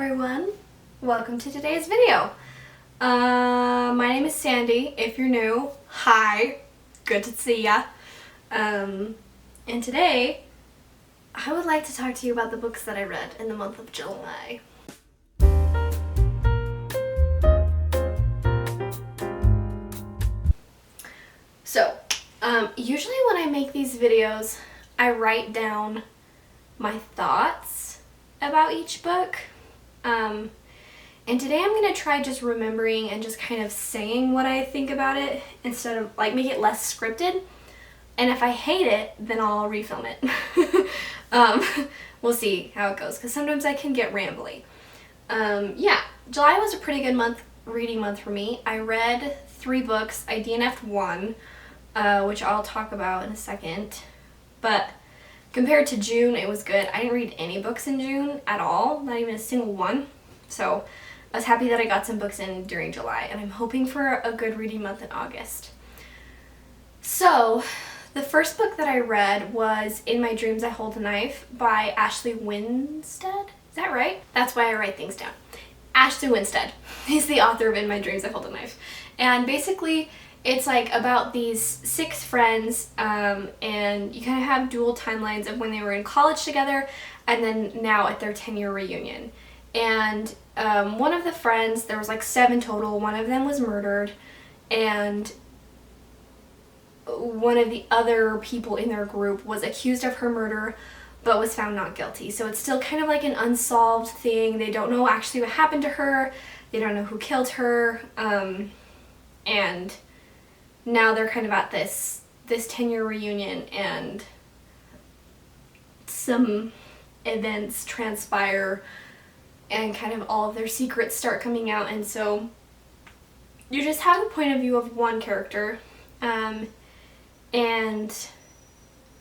everyone, welcome to today's video. My name is Sandy. If you're new, hi, good to see ya. And today I would like to talk to you about the books that I read in the month of July. So, usually when I make these videos, I write down my thoughts about each book. And today I'm going to try just remembering and just kind of saying what I think about it instead of like make it less scripted. And if I hate it, then I'll refilm it. We'll see how it goes because sometimes I can get rambly. Yeah, July was a pretty good reading month for me. I read 3 books. I DNF'd 1, which I'll talk about in a second. But compared to June, it was good. I didn't read any books in June at all, not even a single one. So I was happy that I got some books in during July, and I'm hoping for a good reading month in August. So the first book that I read was In My Dreams I Hold a Knife by Ashley Winstead. Is that right? That's why I write things down. Ashley Winstead is the author of In My Dreams I Hold a Knife. And basically it's like about these 6 friends, and you kind of have dual timelines of when they were in college together and then now at their 10-year reunion. And one of the friends, there was like 7 total, one of them was murdered, and one of the other people in their group was accused of her murder but was found not guilty. So it's still kind of like an unsolved thing. They don't know actually what happened to her. They don't know who killed her. And now they're kind of at this 10-year reunion, and some events transpire and kind of all of their secrets start coming out, and so you just have a point of view of one character. And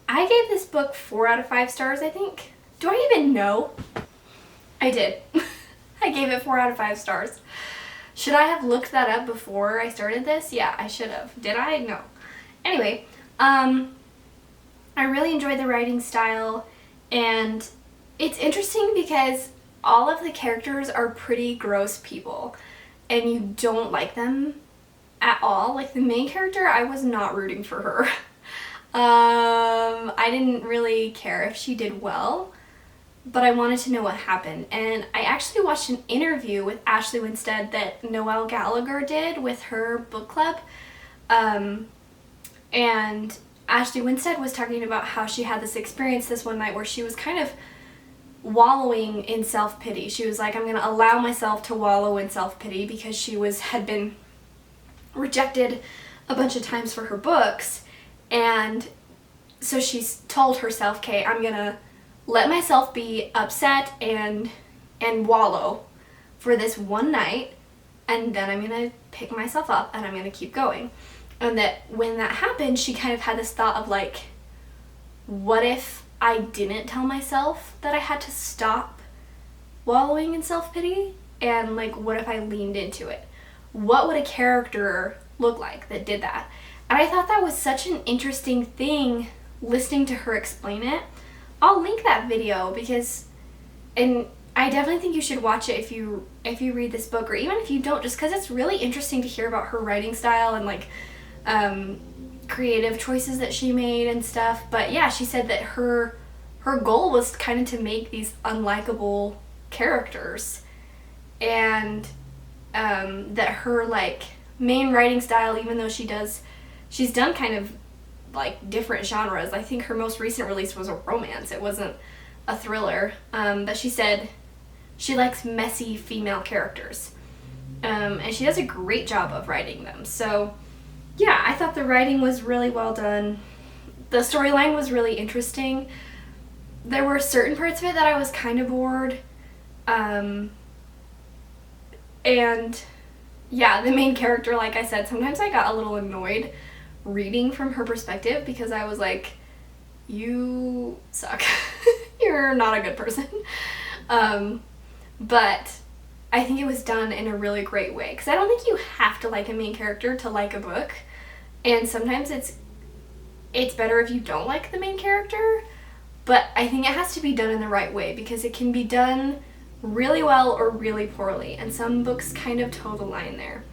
I gave this book 4 out of 5 stars, I think. Do I even know? I did. I gave it 4 out of 5 stars. Should I have looked that up before I started this? Yeah, I should have. Did I? No. Anyway, I really enjoyed the writing style, and it's interesting because all of the characters are pretty gross people, and you don't like them at all. Like the main character, I was not rooting for her. I didn't really care if she did well, but I wanted to know what happened. And I actually watched an interview with Ashley Winstead that Noelle Gallagher did with her book club. And Ashley Winstead was talking about how she had this experience this one night where she was kind of wallowing in self-pity. She was like, I'm going to allow myself to wallow in self-pity because she had been rejected a bunch of times for her books. And so she's told herself, okay, I'm going to let myself be upset and wallow for this one night, and then I'm going to pick myself up and I'm going to keep going. And that when that happened, she kind of had this thought of like, what if I didn't tell myself that I had to stop wallowing in self-pity? And like, what if I leaned into it? What would a character look like that did that? And I thought that was such an interesting thing listening to her explain it. I'll link that video and I definitely think you should watch it if you read this book, or even if you don't, just because it's really interesting to hear about her writing style and like creative choices that she made and stuff. But yeah, she said that her goal was kind of to make these unlikable characters, and that her like main writing style, even though she's done kind of like different genres. I think her most recent release was a romance. It wasn't a thriller. But she said she likes messy female characters. And she does a great job of writing them. So yeah, I thought the writing was really well done. The storyline was really interesting. There were certain parts of it that I was kind of bored. And yeah, the main character, like I said, sometimes I got a little annoyed reading from her perspective because I was like, you suck. You're not a good person. But I think it was done in a really great way, because I don't think you have to like a main character to like a book, and sometimes it's better if you don't like the main character, but I think it has to be done in the right way, because it can be done really well or really poorly, and some books kind of toe the line there.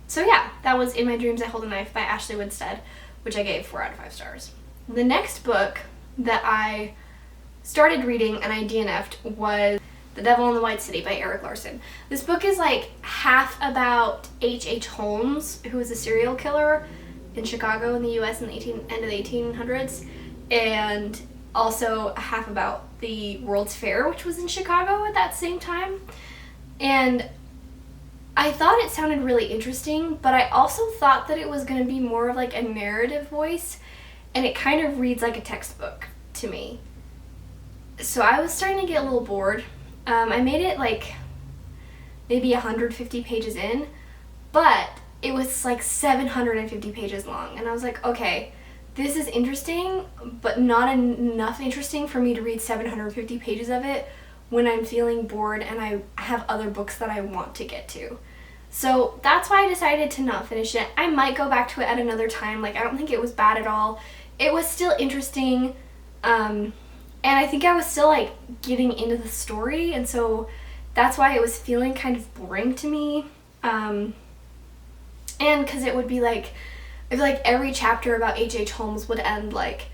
So yeah, that was In My Dreams I Hold a Knife by Ashley Winstead, which I gave 4 out of 5 stars. The next book that I started reading and I DNF'd was The Devil in the White City by Erik Larson. This book is like half about H.H. Holmes, who was a serial killer in Chicago in the U.S. in the end of the 1800s, and also half about the World's Fair, which was in Chicago at that same time. And I thought it sounded really interesting, but I also thought that it was going to be more of like a narrative voice, and it kind of reads like a textbook to me. So I was starting to get a little bored. I made it like maybe 150 pages in, but it was like 750 pages long, and I was like, okay, this is interesting, but not enough interesting for me to read 750 pages of it when I'm feeling bored and I have other books that I want to get to. So that's why I decided to not finish it. I might go back to it at another time. Like, I don't think it was bad at all. It was still interesting, and I think I was still like getting into the story, and so that's why it was feeling kind of boring to me. And because it would be like, I feel like every chapter about H.H. Holmes would end like,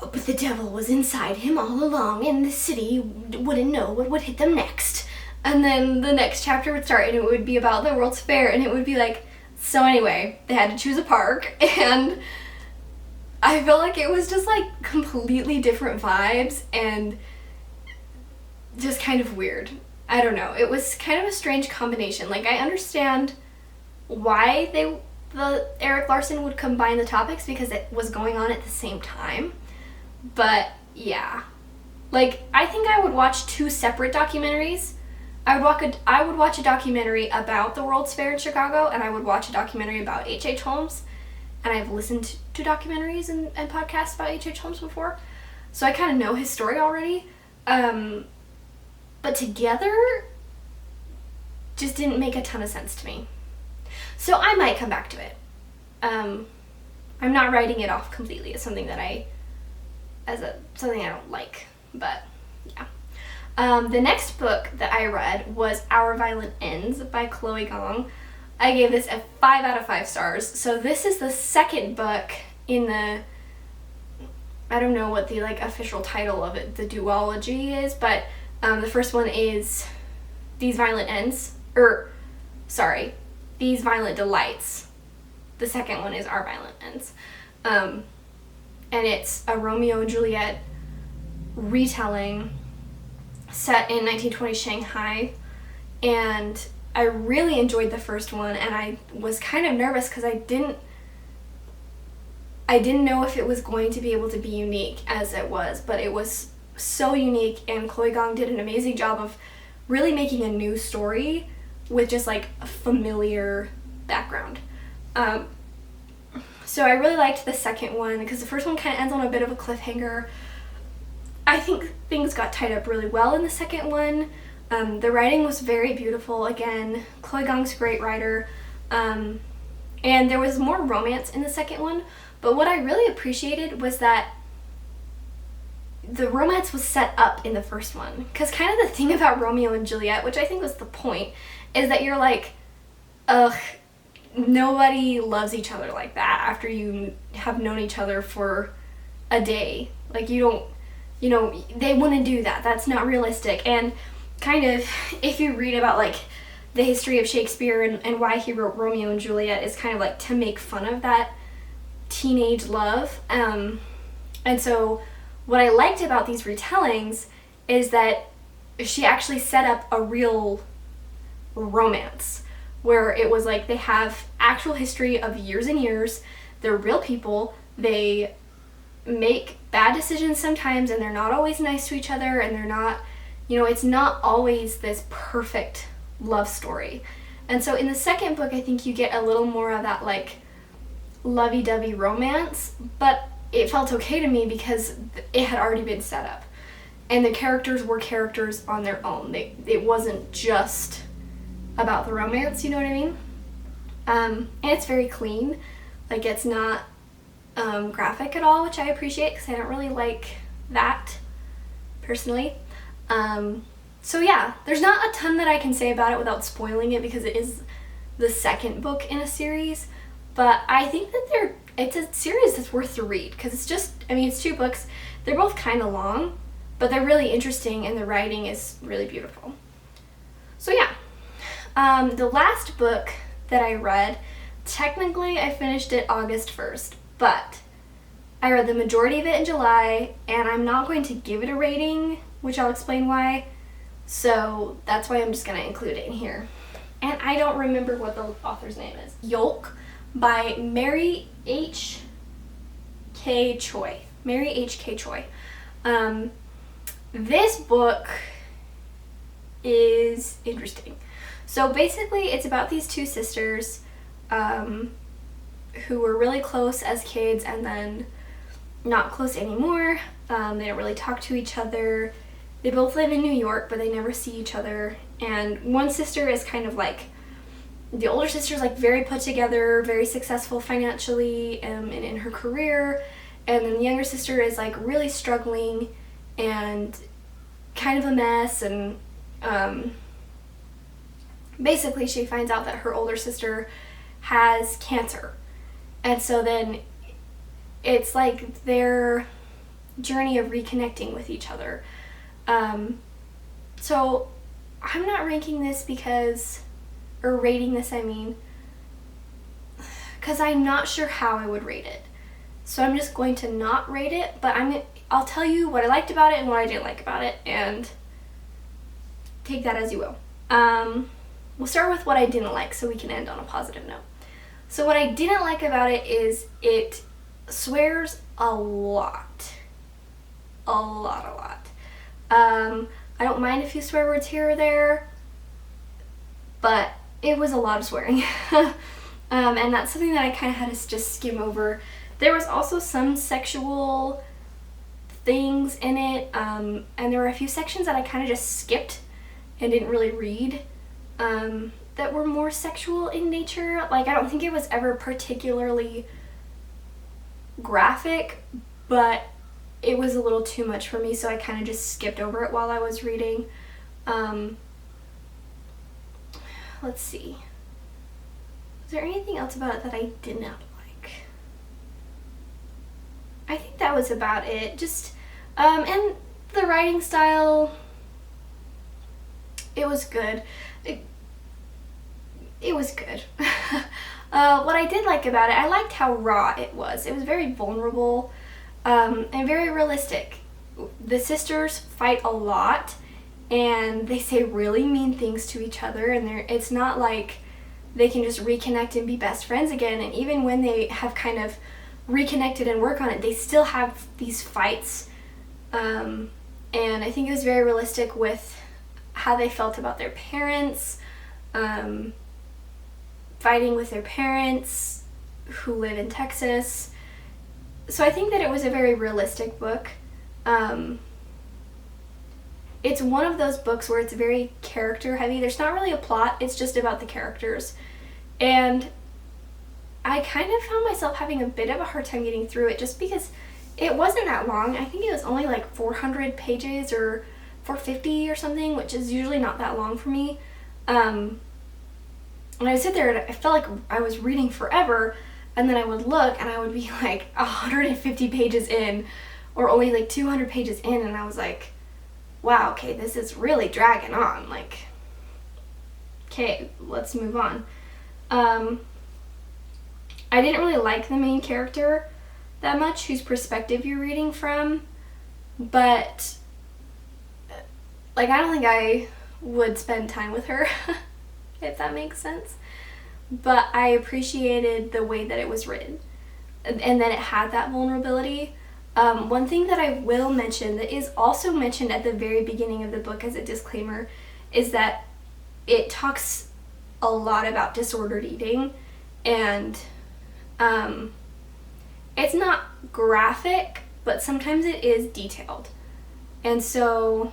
oh, but the devil was inside him all along, and the city wouldn't know what would hit them next. And then the next chapter would start, and it would be about the World's Fair, and it would be like, so anyway, they had to choose a park, and I felt like it was just like completely different vibes, and just kind of weird. I don't know. It was kind of a strange combination. Like, I understand why the Erik Larson would combine the topics, because it was going on at the same time. But yeah, like, I think I would watch 2 separate documentaries. I would watch a documentary about the World's Fair in Chicago, and I would watch a documentary about H.H. Holmes. And I've listened to documentaries and podcasts about H.H. Holmes before, so I kind of know his story already. But together, just didn't make a ton of sense to me. So I might come back to it. I'm not writing it off completely as something that something I don't like, but yeah. The next book that I read was Our Violent Ends by Chloe Gong. I gave this a 5 out of 5 stars. So this is the second book in the, I don't know what the like official title of it, the duology is, but the first one is These Violent Delights. The second one is Our Violent Ends. And it's a Romeo and Juliet retelling set in 1920 Shanghai, and I really enjoyed the first one, and I was kind of nervous because I didn't know if it was going to be able to be unique as it was, but it was so unique, and Chloe Gong did an amazing job of really making a new story with just like a familiar background. So I really liked the second one because the first one kind of ends on a bit of a cliffhanger. I think things got tied up really well in the second one. The writing was very beautiful. Again, Chloe Gong's a great writer. And there was more romance in the second one, but what I really appreciated was that the romance was set up in the first one. Because kind of the thing about Romeo and Juliet, which I think was the point, is that you're like, ugh, nobody loves each other like that after you have known each other for a day. Like, you don't, they wouldn't do that. That's not realistic. And kind of, if you read about like the history of Shakespeare and why he wrote Romeo and Juliet, is kind of like to make fun of that teenage love. And so what I liked about these retellings is that she actually set up a real romance where it was like they have actual history of years and years. They're real people. They make bad decisions sometimes, and they're not always nice to each other, and they're not, it's not always this perfect love story. And so in the second book, I think you get a little more of that like lovey-dovey romance, but it felt okay to me because it had already been set up, and the characters were characters on their own. It wasn't just about the romance, you know what I mean? And it's very clean. Like, it's not graphic at all, which I appreciate because I don't really like that personally. So yeah, there's not a ton that I can say about it without spoiling it because it is the second book in a series, but I think that it's a series that's worth the read because it's 2 books. They're both kind of long, but they're really interesting and the writing is really beautiful. So yeah, the last book that I read, technically I finished it August 1st, but I read the majority of it in July, and I'm not going to give it a rating, which I'll explain why. So that's why I'm just going to include it in here. And I don't remember what the author's name is. Yolk by Mary H.K. Choi. Mary H.K. Choi. This book is interesting. So basically it's about these 2 sisters who were really close as kids and then not close anymore. They don't really talk to each other. They both live in New York, but they never see each other. And one sister is kind of like, the older sister is like very put together, very successful financially and in her career. And then the younger sister is like really struggling and kind of a mess. And basically she finds out that her older sister has cancer. And so then it's like their journey of reconnecting with each other. So I'm not ranking this rating this, because I'm not sure how I would rate it. So I'm just going to not rate it, but I'll tell you what I liked about it and what I didn't like about it, and take that as you will. We'll start with what I didn't like so we can end on a positive note. So what I didn't like about it is it swears a lot. A lot. I don't mind a few swear words here or there, but it was a lot of swearing. And that's something that I kind of had to just skim over. There was also some sexual things in it, and there were a few sections that I kind of just skipped and didn't really read that were more sexual in nature. Like, I don't think it was ever particularly graphic, but it was a little too much for me, so I kind of just skipped over it while I was reading. Let's see. Was there anything else about it that I did not like? I think that was about it. Just, and the writing style, it was good. It was good. What I did like about it, I liked how raw it was. It was very vulnerable, and very realistic. The sisters fight a lot, and they say really mean things to each other, and it's not like they can just reconnect and be best friends again. And even when they have kind of reconnected and work on it, they still have these fights. And I think it was very realistic with how they felt about their parents, fighting with their parents who live in Texas. So I think that it was a very realistic book. It's one of those books where it's very character heavy. There's not really a plot, it's just about the characters. And I kind of found myself having a bit of a hard time getting through it just because it wasn't that long. I think it was only like 400 pages or 450 or something, which is usually not that long for me. And I would sit there and I felt like I was reading forever, and then I would look and I would be like 150 pages in or only like 200 pages in, and I was like, wow, okay, this is really dragging on. Like, okay, let's move on. I didn't really like the main character that much, whose perspective you're reading from, but like, I don't think I would spend time with her, if that makes sense. But I appreciated the way that it was written and that it had that vulnerability. One thing that I will mention that is also mentioned at the very beginning of the book as a disclaimer is that it talks a lot about disordered eating, and it's not graphic, but sometimes it is detailed. And so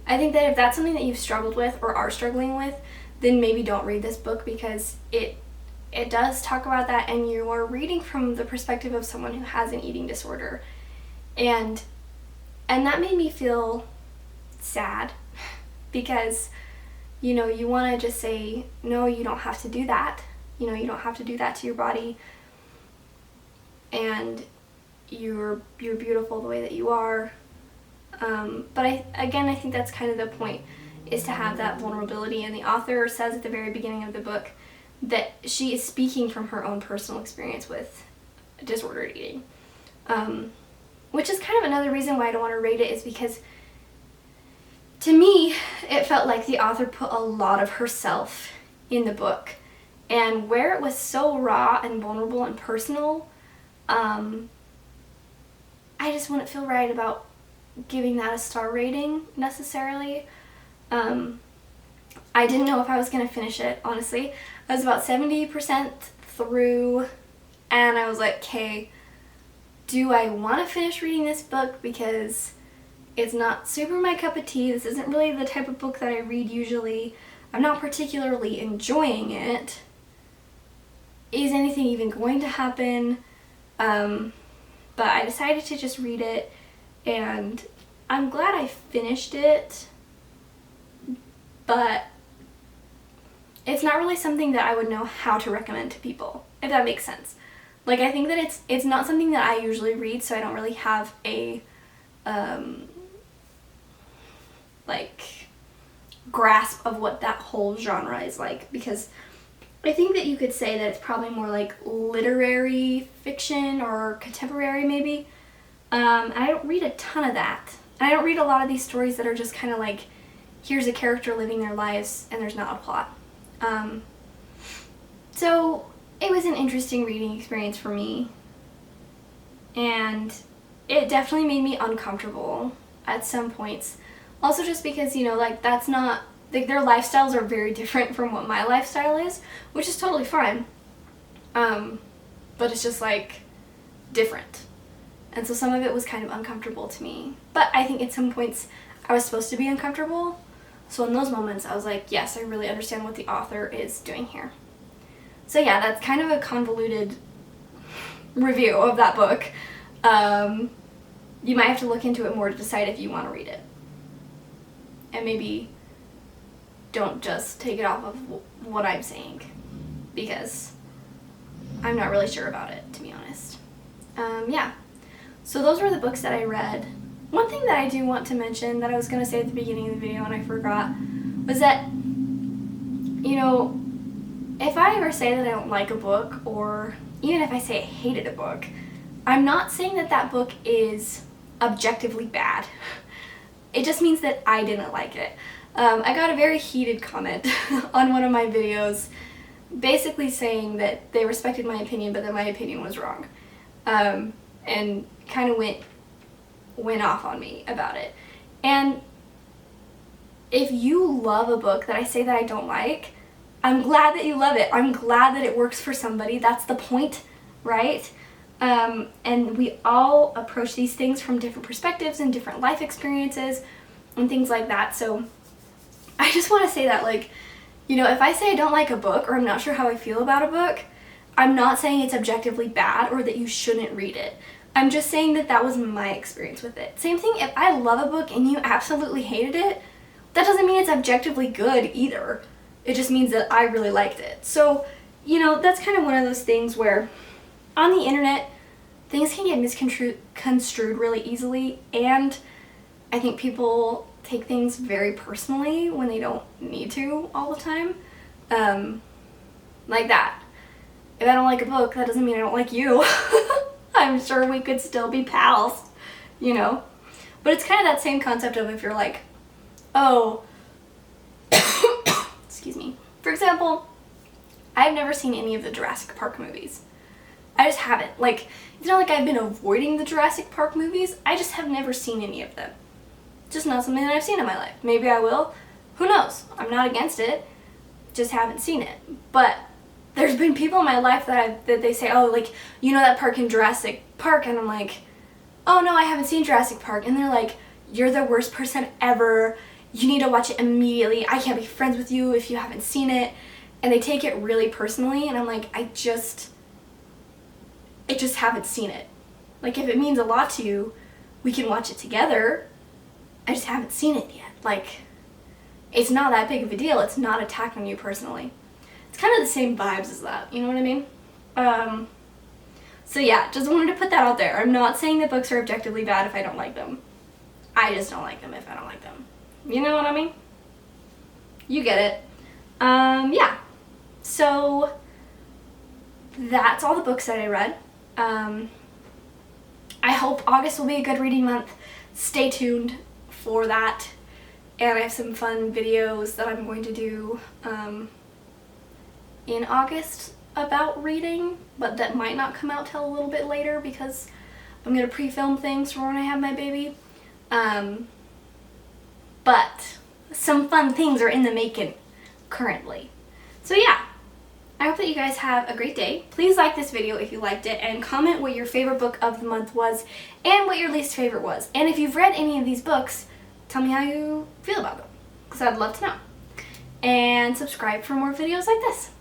I think that if that's something that you've struggled with or are struggling with, then maybe don't read this book, because it does talk about that, and you are reading from the perspective of someone who has an eating disorder. And that made me feel sad because, you know, you want to just say, no, you don't have to do that. You know, you don't have to do that to your body. And you're beautiful the way that you are. But I think that's kind of the point, is to have that vulnerability. And the author says at the very beginning of the book that she is speaking from her own personal experience with disordered eating. Which is kind of another reason why I don't want to rate it, is because to me, it felt like the author put a lot of herself in the book. And where it was so raw and vulnerable and personal, I just wouldn't feel right about giving that a star rating necessarily. I didn't know if I was going to finish it, honestly. I was about 70% through, and I was like, okay, do I want to finish reading this book? Because it's not super my cup of tea. This isn't really the type of book that I read usually. I'm not particularly enjoying it. Is anything even going to happen? But I decided to just read it, and I'm glad I finished it, but it's not really something that I would know how to recommend to people, if that makes sense. Like, I think that it's not something that I usually read, so I don't really have a like grasp of what that whole genre is like, because I think that you could say that it's probably more like literary fiction or contemporary maybe. And I don't read a ton of that. And I don't read a lot of these stories that are just kind of like, here's a character living their lives and there's not a plot. So it was an interesting reading experience for me. And it definitely made me uncomfortable at some points. Also just because, you know, like, that's not, like, their lifestyles are very different from what my lifestyle is, which is totally fine. But it's just, like, different. And so some of it was kind of uncomfortable to me. But I think at some points I was supposed to be uncomfortable. So in those moments I was like, yes, I really understand what the author is doing here. So yeah, that's kind of a convoluted review of that book. You might have to look into it more to decide if you want to read it. And maybe don't just take it off of what I'm saying, because I'm not really sure about it, to be honest. Yeah. So those were the books that I read. One thing that I do want to mention that I was going to say at the beginning of the video and I forgot was that, you know, if I ever say that I don't like a book, or even if I say I hated a book, I'm not saying that that book is objectively bad. It just means that I didn't like it. I got a very heated comment on one of my videos basically saying that they respected my opinion but that my opinion was wrong. And kind of went off on me about it. And if you love a book that I say that I don't like, I'm glad that you love it. I'm glad that it works for somebody. That's the point, right? And we all approach these things from different perspectives and different life experiences and things like that. So I just want to say that, like, you know, if I say I don't like a book or I'm not sure how I feel about a book, I'm not saying it's objectively bad or that you shouldn't read it. I'm just saying that that was my experience with it. Same thing, if I love a book and you absolutely hated it, that doesn't mean it's objectively good either. It just means that I really liked it. So, you know, that's kind of one of those things where on the internet, things can get misconstrued really easily, and I think people take things very personally when they don't need to all the time. Like that. If I don't like a book, that doesn't mean I don't like you. I'm sure we could still be pals, you know? But it's kind of that same concept of if you're like, oh, excuse me. For example, I've never seen any of the Jurassic Park movies. I just haven't. Like, it's not like I've been avoiding the Jurassic Park movies. I just have never seen any of them. Just not something that I've seen in my life. Maybe I will. Who knows? I'm not against it. Just haven't seen it. But there's been people in my life that they say, oh, like, you know that park in Jurassic Park? And I'm like, oh no, I haven't seen Jurassic Park. And they're like, you're the worst person ever. You need to watch it immediately. I can't be friends with you if you haven't seen it. And they take it really personally. And I'm like, I just haven't seen it. Like, if it means a lot to you, we can watch it together. I just haven't seen it yet. like, it's not that big of a deal. It's not attacking you personally. It's kind of the same vibes as that, you know what I mean? So yeah, just wanted to put that out there. I'm not saying that books are objectively bad if I don't like them. I just don't like them if I don't like them. You know what I mean? You get it. Yeah. So that's all the books that I read. I hope August will be a good reading month. Stay tuned for that. And I have some fun videos that I'm going to do in August about reading, but that might not come out till a little bit later because I'm going to pre-film things for when I have my baby. But some fun things are in the making currently. So yeah, I hope that you guys have a great day. Please like this video if you liked it, and comment what your favorite book of the month was and what your least favorite was. And if you've read any of these books, tell me how you feel about them, because I'd love to know. And subscribe for more videos like this.